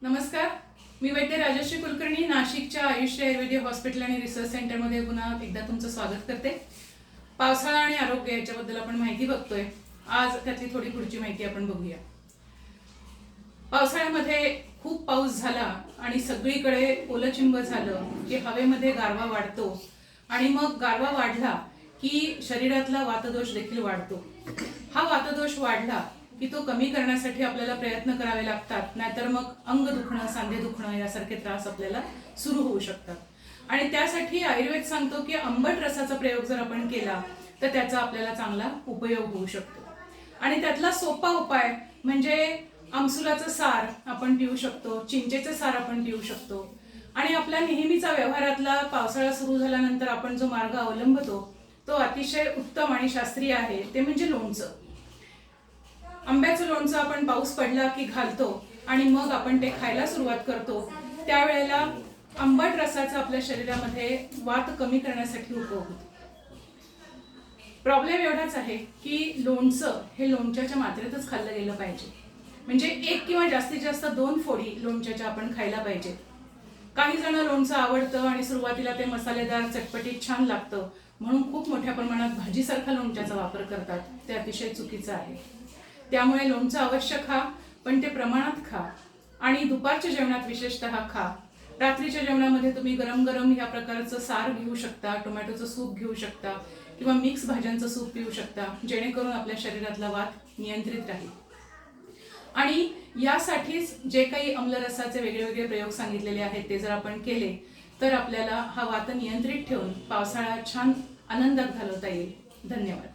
नमस्कार, मी वैद्य राजश्री कुलकर्णी नाशिकच्या आयुष आयुर्वेदिक हॉस्पिटल आणि रिसर्च सेंटरमध्ये पुन्हा एकदा तुमचं स्वागत करते। पावसाळा आणि आरोग्य याच्याबद्दल आपण माहिती बघतोय। आज त्यातली थोडी पुढची माहिती आपण बघूया। पावसाळ्यामध्ये खूप पाऊस झाला आणि सगळीकडे ओलचिंब झालं की हवेमध्ये गारवा वाढतो आणि मग गारवा वाढला की शरीरातला वातदोष देखील वाढतो। हा वातदोष वाढला की तो कमी करण्यासाठी आपल्याला प्रयत्न करावे लागतात, नाहीतर मग अंग दुखणं, सांधे दुखणं यासारखे त्रास आपल्याला सुरू होऊ शकतात। आणि त्यासाठी आयुर्वेद सांगतो की आंबट रसाचा प्रयोग जर आपण केला तर त्याचा आपल्याला चांगला उपयोग होऊ शकतो। आणि त्यातला सोपा उपाय म्हणजे आमसुलाचं सार आपण पिऊ शकतो, चिंचेचं सार आपण पिऊ शकतो। आणि आपल्या नेहमीचा व्यवहारातला पावसाळा सुरू झाल्यानंतर आपण जो मार्ग अवलंबतो तो अतिशय उत्तम आणि शास्त्रीय आहे, ते म्हणजे लोणचं। आंब्याचं लोणचं आपण पाऊस पडला की घालतो आणि मग आपण ते खायला सुरुवात करतो। त्यावेळेला आंबट रसाचा आपल्या शरीरामध्ये वात कमी करण्यासाठी उपयोग होतो। प्रॉब्लेम एवढाच आहे की लोणचं हे लोणच्याच्या मात्रेतच खाल्लं गेलं पाहिजे, म्हणजे एक किंवा जास्तीत जास्त 2 फोडी लोणच्याच्या आपण खायला पाहिजे। काही जण लोणचं आवडतं आणि सुरुवातीला ते मसालेदार चटपटीत छान लागतं म्हणून खूप मोठ्या प्रमाणात भाजीसारखा लोणच्याचा वापर करतात, ते अतिशय चुकीचं आहे। त्यामुळे लोणचं अवश्य खा, पण ते प्रमाणात खा आणि दुपारच्या जेवणात विशेषतः खा। रात्रीच्या जेवणामध्ये तुम्ही गरम गरम ह्या प्रकारचं सार घेऊ शकता, टोमॅटोचं सूप घेऊ शकता किंवा मिक्स भाज्यांचं सूप पिऊ शकता, जेणेकरून आपल्या शरीरातला वात नियंत्रित राहील। आणि यासाठीच जे काही आम्लरसाचे वेगवेगळे प्रयोग सांगितलेले आहेत ते जर आपण केले तर आपल्याला हा वात नियंत्रित ठेवून पावसाळा छान आनंदात घालवता येईल। धन्यवाद।